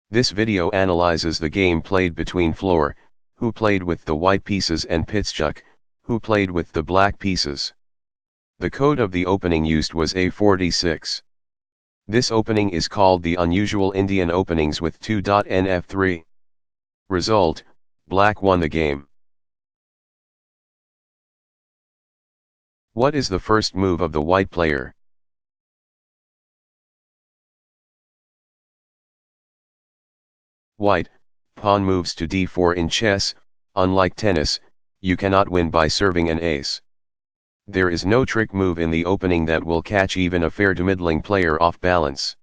This video analyzes the game played between Flor, who played with the white pieces, and Ptschuk, who played with the black pieces. The code of the opening used was A46. This opening is called the unusual Indian openings with 2.nf3. Result: black won the game. What is the first move of the white player? White, pawn moves to d4 in chess. Unlike tennis, you cannot win by serving an ace. There is no trick move in the opening that will catch even a fair to middling player off balance.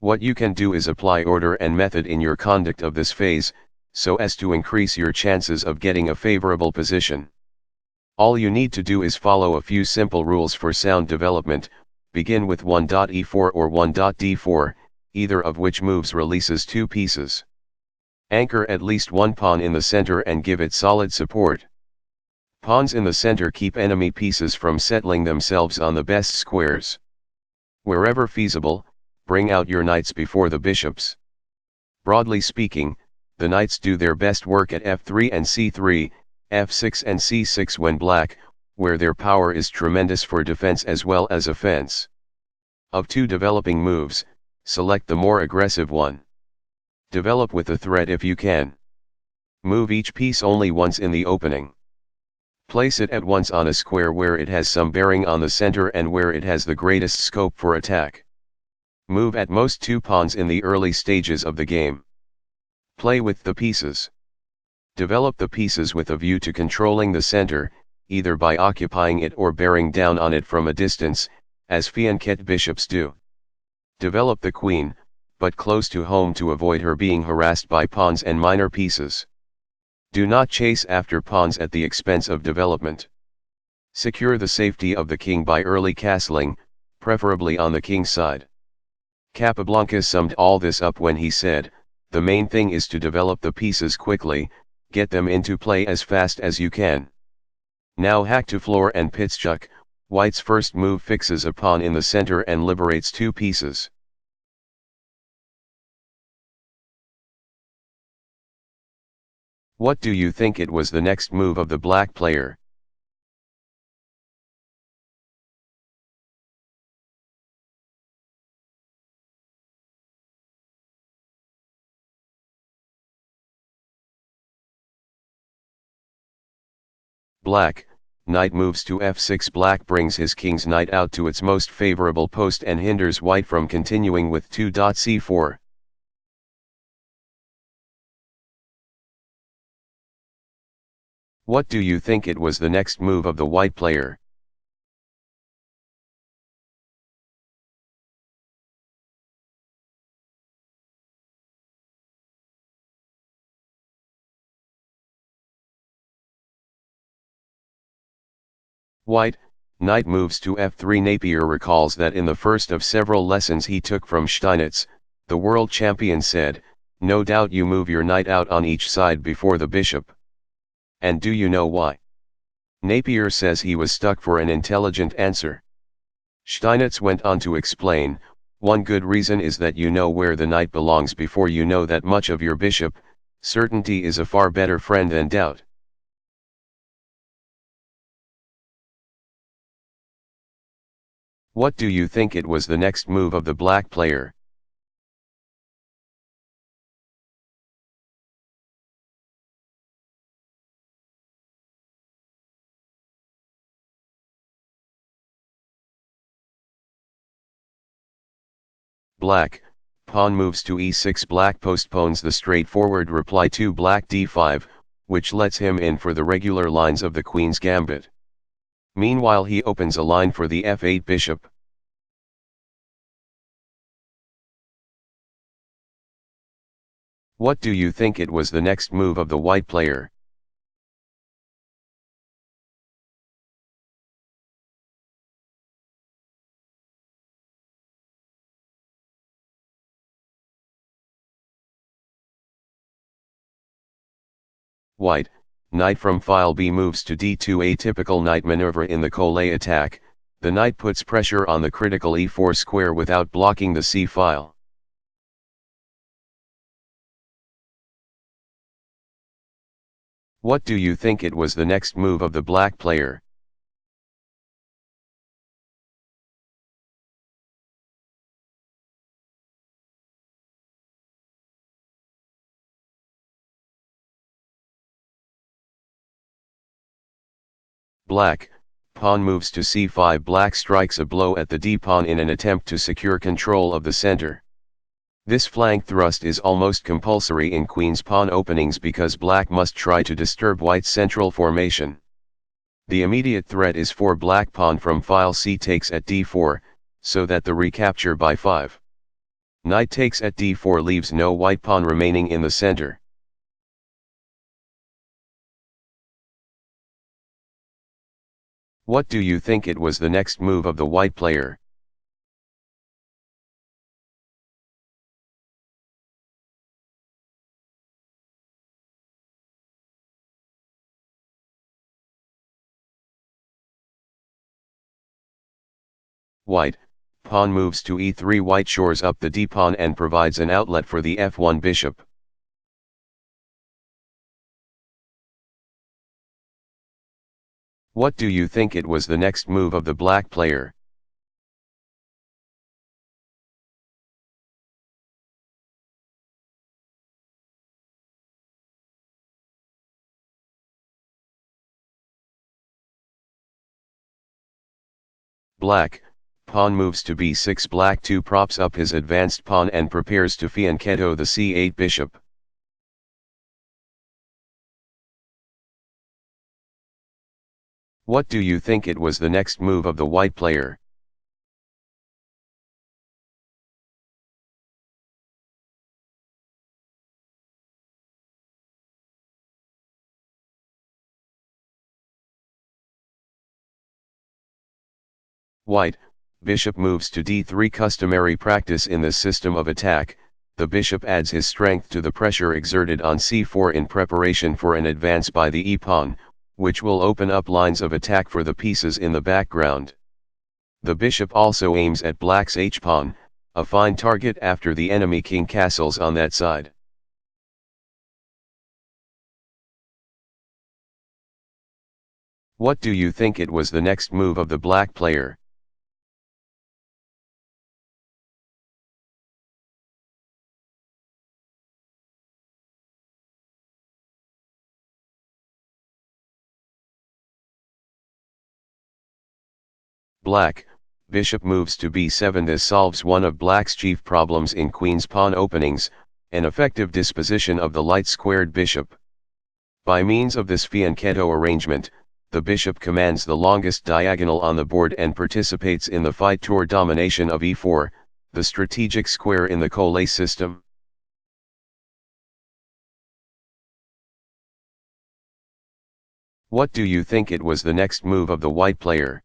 What you can do is apply order and method in your conduct of this phase, so as to increase your chances of getting a favorable position. All you need to do is follow a few simple rules for sound development. Begin with 1.e4 or 1.d4, either of which moves releases two pieces. Anchor at least one pawn in the center and give it solid support. Pawns in the center keep enemy pieces from settling themselves on the best squares. Wherever feasible, bring out your knights before the bishops. Broadly speaking, the knights do their best work at f3 and c3, f6 and c6 when black, where their power is tremendous for defense as well as offense. Of two developing moves, select the more aggressive one. Develop with the threat if you can. Move each piece only once in the opening. Place it at once on a square where it has some bearing on the center and where it has the greatest scope for attack. Move at most two pawns in the early stages of the game. Play with the pieces. Develop the pieces with a view to controlling the center, either by occupying it or bearing down on it from a distance, as fianchet bishops do. Develop the queen, but close to home to avoid her being harassed by pawns and minor pieces. Do not chase after pawns at the expense of development. Secure the safety of the king by early castling, preferably on the king's side. Capablanca summed all this up when he said, "The main thing is to develop the pieces quickly, get them into play as fast as you can." Now hack to Flor and Ptschuk. White's first move fixes a pawn in the center and liberates two pieces. What do you think it was the next move of the black player? Black, knight moves to f6. Black brings his king's knight out to its most favorable post and hinders white from continuing with 2.c4. What do you think it was the next move of the white player? White, knight moves to f3. Napier recalls that in the first of several lessons he took from Steinitz, the world champion said, "No doubt you move your knight out on each side before the bishop." And do you know why? Napier says he was stuck for an intelligent answer. Steinitz went on to explain, "One good reason is that you know where the knight belongs before you know that much of your bishop. Certainty is a far better friend than doubt." What do you think it was the next move of the black player? Black, pawn moves to e6. Black postpones the straightforward reply to black d5, which lets him in for the regular lines of the queen's gambit. Meanwhile he opens a line for the f8 bishop. What do you think it was the next move of the white player? White, knight from file b moves to d2. A typical knight maneuver in the Collet attack. The knight puts pressure on the critical e4 square without blocking the c file. What do you think it was the next move of the black player? Black, pawn moves to c5. Black strikes a blow at the d-pawn in an attempt to secure control of the center. This flank thrust is almost compulsory in queen's pawn openings because black must try to disturb white's central formation. The immediate threat is for black pawn from file c takes at d4, so that the recapture by 5. Knight takes at d4 leaves no white pawn remaining in the center. What do you think it was the next move of the white player? White, pawn moves to e3. White shores up the d-pawn and provides an outlet for the f1 bishop. What do you think it was the next move of the black player? Black, pawn moves to b6. Black 2 props up his advanced pawn and prepares to fianchetto the c8 bishop. What do you think it was the next move of the white player? White, bishop moves to d3. Customary practice in this system of attack, the bishop adds his strength to the pressure exerted on c4 in preparation for an advance by the e-pawn, which will open up lines of attack for the pieces in the background. The bishop also aims at black's h-pawn, a fine target after the enemy king castles on that side. What do you think it was the next move of the black player? Black, bishop moves to b7. This solves one of black's chief problems in queen's pawn openings, an effective disposition of the light-squared bishop. By means of this fianchetto arrangement, the bishop commands the longest diagonal on the board and participates in the fight toward domination of e4, the strategic square in the Collet system. What do you think it was the next move of the white player?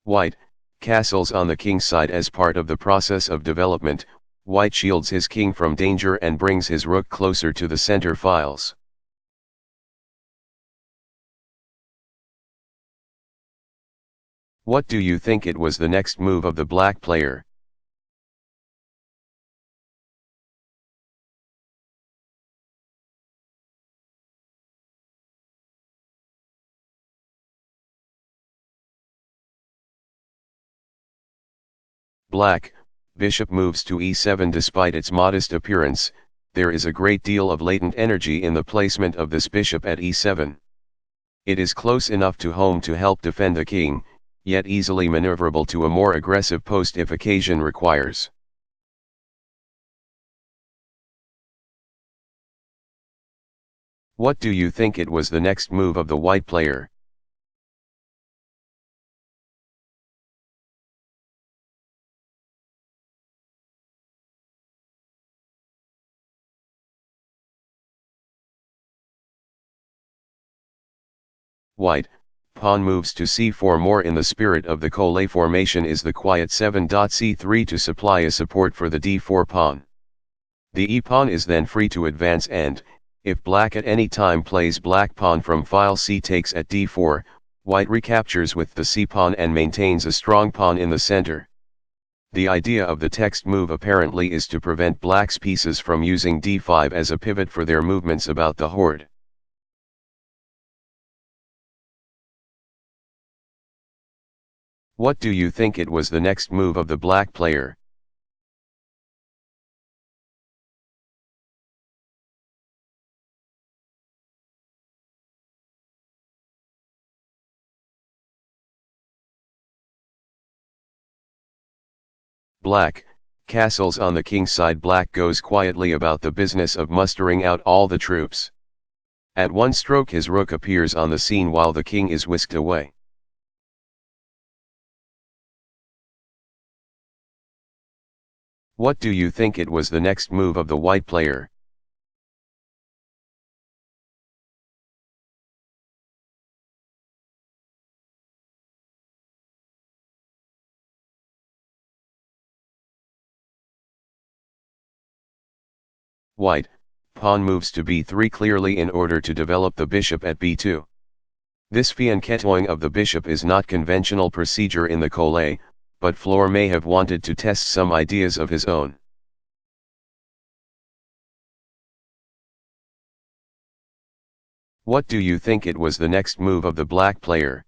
White, castles on the king's side. As part of the process of development, white shields his king from danger and brings his rook closer to the center files. What do you think it was the next move of the black player? Black, bishop moves to e7. Despite its modest appearance, there is a great deal of latent energy in the placement of this bishop at e7. It is close enough to home to help defend the king, yet easily maneuverable to a more aggressive post if occasion requires. What do you think it was the next move of the white player? White, pawn moves to c4. More in the spirit of the Collet formation is the quiet 7.c3 to supply a support for the d4 pawn. The e-pawn is then free to advance and, If black at any time plays black pawn from file c takes at d4, white recaptures with the c-pawn and maintains a strong pawn in the center. The idea of the text move apparently is to prevent black's pieces from using d5 as a pivot for their movements about the hoard. What do you think it was the next move of the black player? Black, castles on the king's side. Black goes quietly about the business of mustering out all the troops. At one stroke his rook appears on the scene while the king is whisked away. What do you think it was the next move of the white player? White, pawn moves to b3 clearly in order to develop the bishop at b2. This fianchettoing of the bishop is not conventional procedure in the collé, but Flohr may have wanted to test some ideas of his own. What do you think it was the next move of the black player?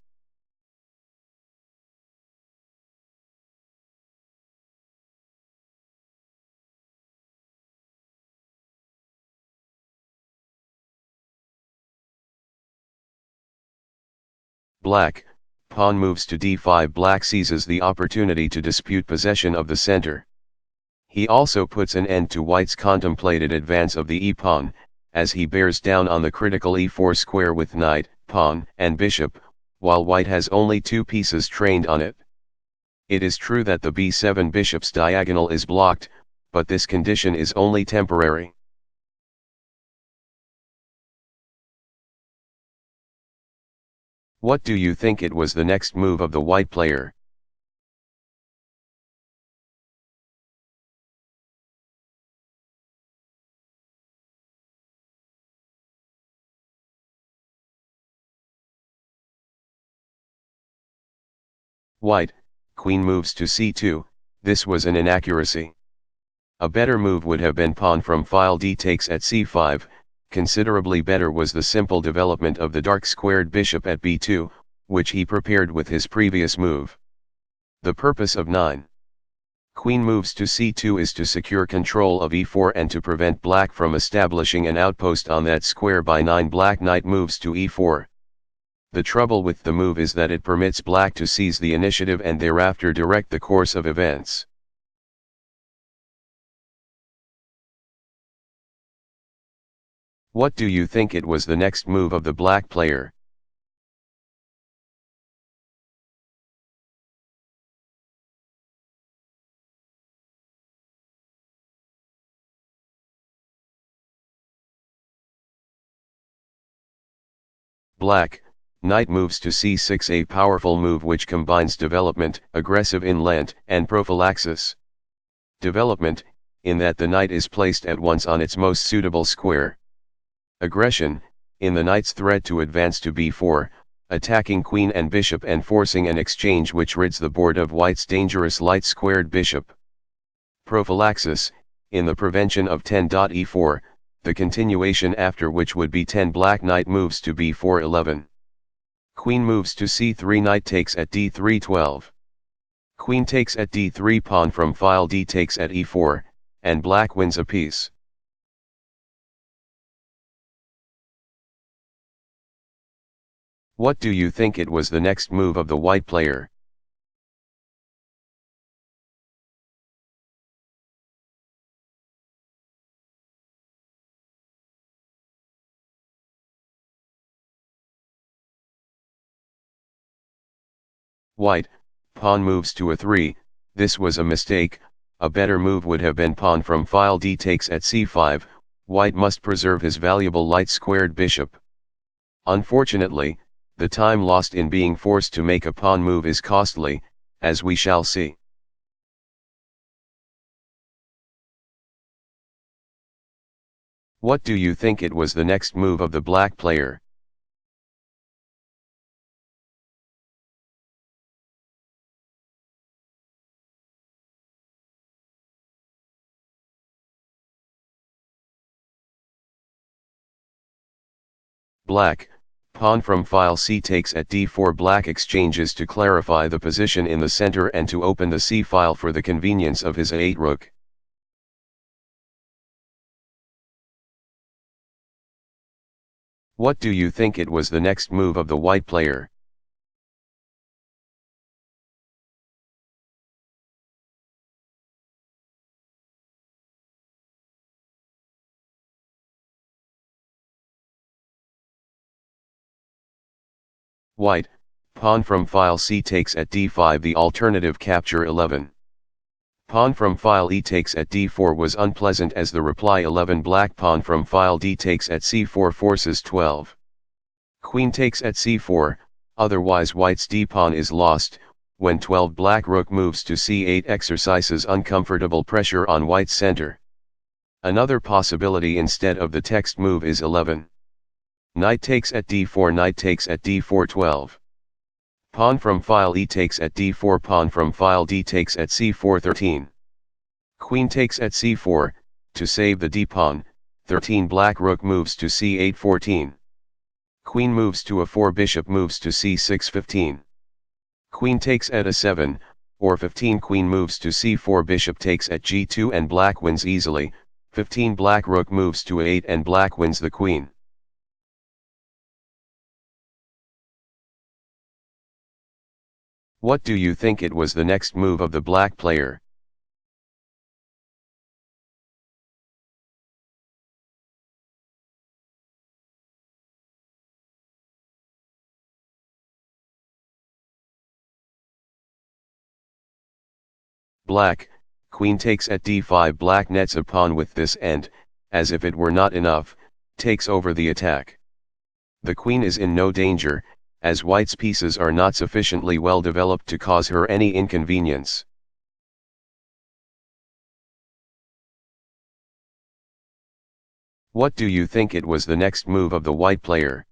Black, pawn moves to d5. Black seizes the opportunity to dispute possession of the center. He also puts an end to white's contemplated advance of the e-pawn, as he bears down on the critical e4 square with knight, pawn, and bishop, while white has only two pieces trained on it. It is true that the b7 bishop's diagonal is blocked, but this condition is only temporary. What do you think it was the next move of the white player? White, queen moves to c2, this was an inaccuracy. A better move would have been pawn from file d takes at c5, considerably better was the simple development of the dark squared bishop at b2, which he prepared with his previous move. The purpose of 9. Queen moves to c2 is to secure control of e4 and to prevent black from establishing an outpost on that square by 9. Black knight moves to e4. The trouble with the move is that it permits black to seize the initiative and thereafter direct the course of events. What do you think it was the next move of the black player? Black, knight moves to c6, a powerful move which combines development, aggressive inland, and prophylaxis. Development, in that the knight is placed at once on its most suitable square. Aggression, in the knight's threat to advance to b4, attacking queen and bishop and forcing an exchange which rids the board of white's dangerous light-squared bishop. Prophylaxis, in the prevention of 10.e4, the continuation after which would be 10. Black knight moves to b4 11. Queen moves to c3, knight takes at d3 12. Queen takes at d3, pawn from file d takes at e4, and black wins a piece. What do you think it was the next move of the white player? White, pawn moves to a3, this was a mistake. A better move would have been pawn from file d takes at c5, white must preserve his valuable light-squared bishop. Unfortunately, the time lost in being forced to make a pawn move is costly, as we shall see. What do you think it was the next move of the black player? Black, pawn from file c takes at d4. Black exchanges to clarify the position in the center and to open the c file for the convenience of his a8 rook. What do you think it was the next move of the white player? White, pawn from file c takes at d5. The alternative capture 11. Pawn from file e takes at d4 was unpleasant as the reply 11. Black pawn from file d takes at c4 forces 12. Queen takes at c4, otherwise white's d-pawn is lost. When 12. Black rook moves to c8 exercises uncomfortable pressure on white's center. Another possibility instead of the text move is 11. Knight takes at d4. Knight takes at d4 12. Pawn from file e takes at d4. Pawn from file d takes at c4 13. Queen takes at c4, to save the d-pawn, 13. Black rook moves to c8 14. Queen moves to a4. Bishop moves to c6 15. Queen takes at a7, or 15. Queen moves to c4. Bishop takes at g2 and black wins easily, 15. Black rook moves to a8 and black wins the queen. What do you think it was the next move of the black player? Black, queen takes at d5. Black nets a pawn with this and, as if it were not enough, takes over the attack. The queen is in no danger, as white's pieces are not sufficiently well developed to cause her any inconvenience. What do you think it was the next move of the white player?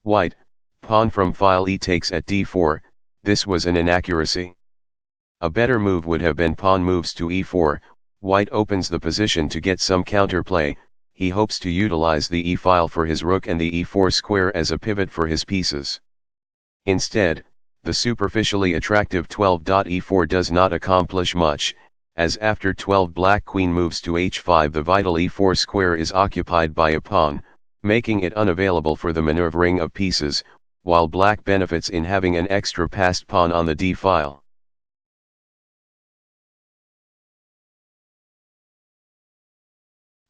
White, pawn from file e takes at d4, this was an inaccuracy. A better move would have been pawn moves to e4, white opens the position to get some counterplay. He hopes to utilize the e-file for his rook and the e4 square as a pivot for his pieces. Instead, the superficially attractive 12.e4 does not accomplish much, as after 12 black queen moves to h5 the vital e4 square is occupied by a pawn, making it unavailable for the maneuvering of pieces, while black benefits in having an extra passed pawn on the d-file.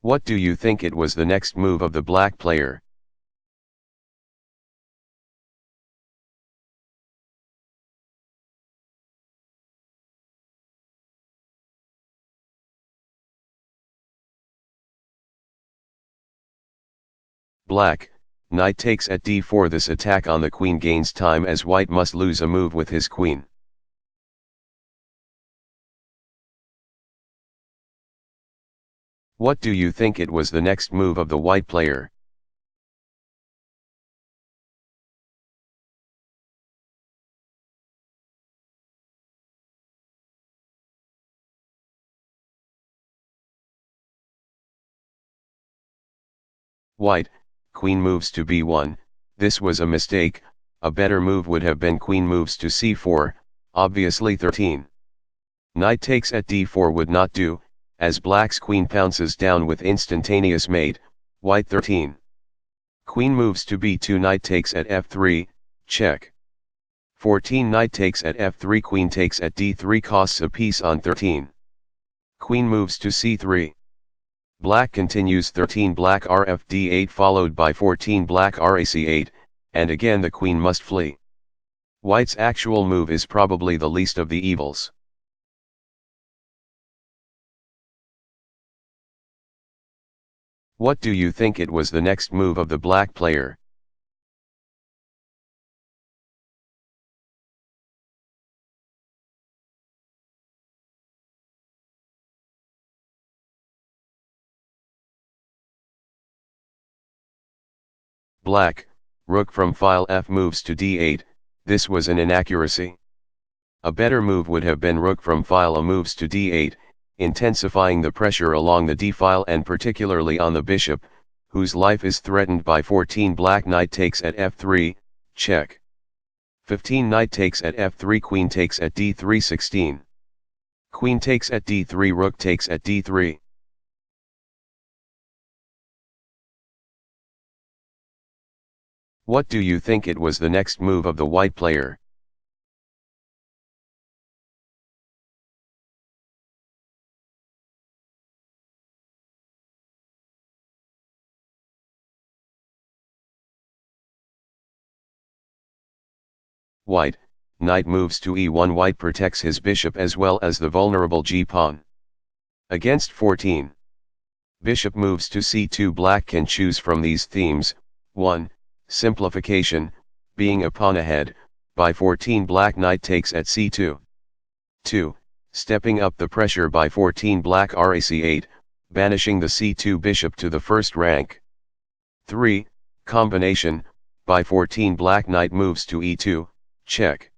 What do you think it was the next move of the black player? Black, knight takes at d4. This attack on the queen gains time as white must lose a move with his queen. What do you think it was the next move of the white player? White, queen moves to b1, this was a mistake. A better move would have been queen moves to c4, obviously 13. Knight takes at d4 would not do, as black's queen pounces down with instantaneous mate, white 13. Queen moves to b2. Knight takes at f3, check. 14. Knight takes at f3. Queen takes at d3 costs a piece on 13. Queen moves to c3. Black continues 13. Black rf d8 followed by 14. Black rac8, and again the queen must flee. White's actual move is probably the least of the evils. What do you think it was the next move of the black player? Black, rook from file f moves to d8, this was an inaccuracy. A better move would have been rook from file a moves to d8, intensifying the pressure along the d-file and particularly on the bishop, whose life is threatened by 14 black knight takes at f3, check. 15 knight takes at f3 queen takes at d3 16. Queen takes at d3 rook takes at d3. What do you think it was the next move of the white player? White, knight moves to e1. White protects his bishop as well as the vulnerable g-pawn. Against 14. Bishop moves to c2. Black can choose from these themes. 1. Simplification, being a pawn ahead, by 14 black knight takes at c2. 2. Stepping up the pressure by 14 black rac8, banishing the c2 bishop to the first rank. 3. Combination, by 14 black knight moves to e2, check.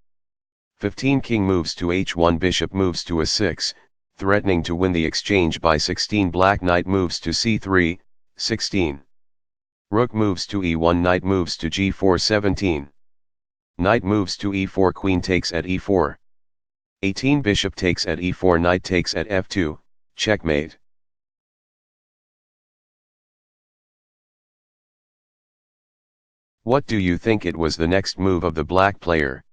15 king moves to h1. Bishop moves to a6, threatening to win the exchange by 16 black knight moves to c3, 16. Rook moves to e1. Knight moves to g4 17. Knight moves to e4. Queen takes at e4. 18. Bishop takes at e4. Knight takes at f2, checkmate. What do you think it was the next move of the black player?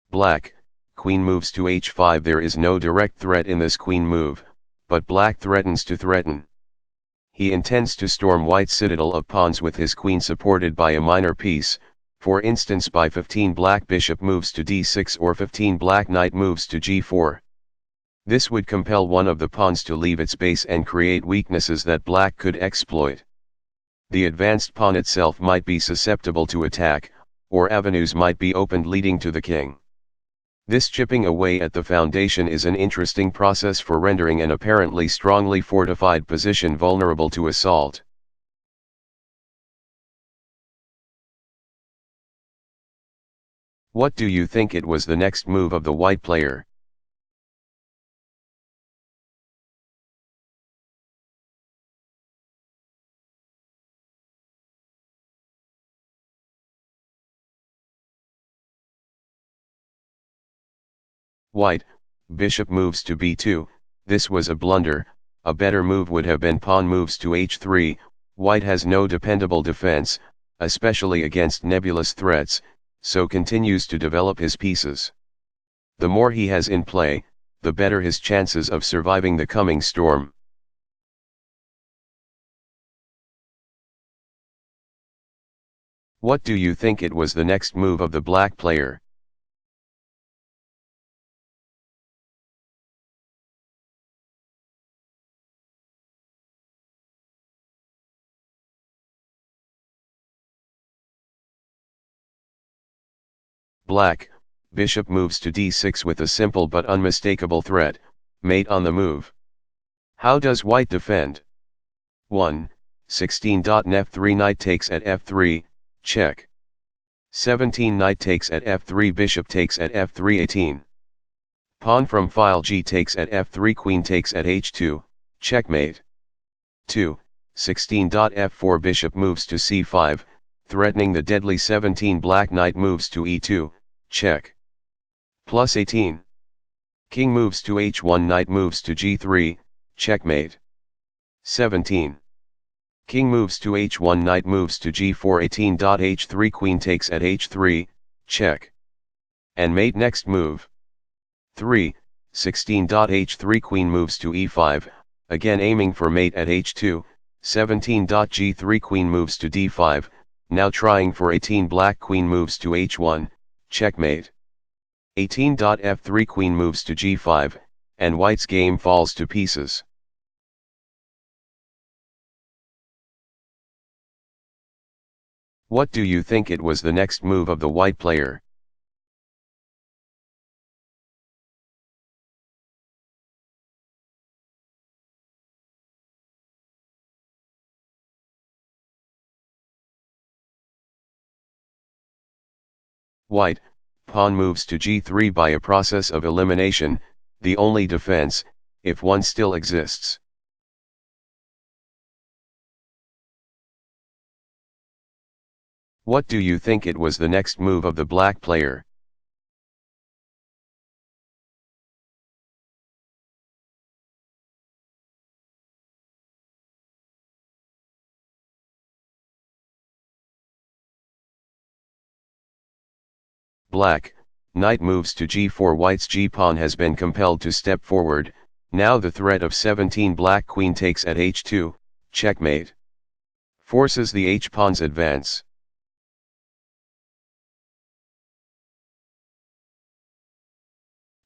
Black, queen moves to h5. There is no direct threat in this queen move, but black threatens to threaten. He intends to storm white's citadel of pawns with his queen supported by a minor piece, for instance by 15 black bishop moves to d6 or 15 black knight moves to g4. This would compel one of the pawns to leave its base and create weaknesses that black could exploit. The advanced pawn itself might be susceptible to attack, or avenues might be opened leading to the king. This chipping away at the foundation is an interesting process for rendering an apparently strongly fortified position vulnerable to assault. What do you think it was the next move of the white player? White, bishop moves to b2, this was a blunder. A better move would have been pawn moves to h3, white has no dependable defense, especially against nebulous threats, so continues to develop his pieces. The more he has in play, the better his chances of surviving the coming storm. What do you think it was the next move of the black player? Black, bishop moves to d6 with a simple but unmistakable threat, mate on the move. How does white defend? 1. 16. f3 knight takes at f3, check. 17 knight takes at f3 bishop takes at f3 18. Pawn from file g takes at f3 queen takes at h2, checkmate. 2. 16. f4 bishop moves to c5, threatening the deadly 17 black knight moves to e2, check. Plus 18. King moves to h1 knight moves to g3, checkmate. 17. King moves to h1 knight moves to g4 18. h3 queen takes at h3, check. And mate next move. 3. 16. h3 queen moves to e5, again aiming for mate at h2, 17.g3 queen moves to d5, now trying for 18 black queen moves to h1, checkmate. 18.f3 queen moves to g5, and white's game falls to pieces. What do you think it was the next move of the white player? White, pawn moves to g3 by a process of elimination, the only defense, if one still exists. What do you think it was the next move of the black player? Black, knight moves to g4. White's g-pawn has been compelled to step forward, now the threat of 17 black queen takes at h2, checkmate. Forces the h-pawn's advance.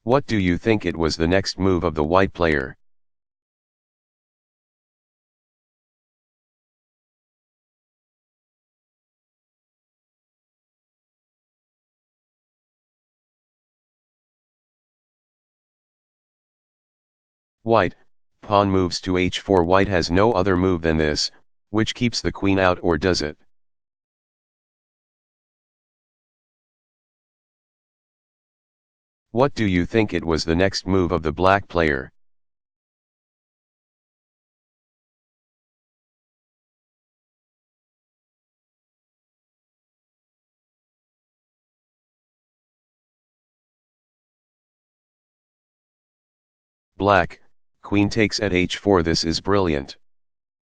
What do you think it was the next move of the white player? White, pawn moves to h4. White has no other move than this, which keeps the queen out, or does it? What do you think it was the next move of the black player? Black, queen takes at h4. This is brilliant.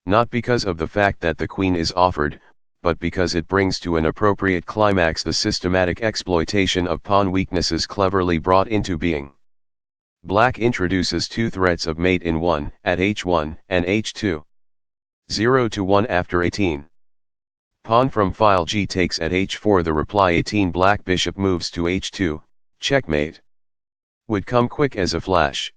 Not because of the fact that the queen is offered, but because it brings to an appropriate climax the systematic exploitation of pawn weaknesses cleverly brought into being. Black introduces two threats of mate in one, at h1 and h2. 0 to 1 after 18. Pawn from file g takes at h4. The reply 18 black bishop moves to h2, checkmate. Would come quick as a flash.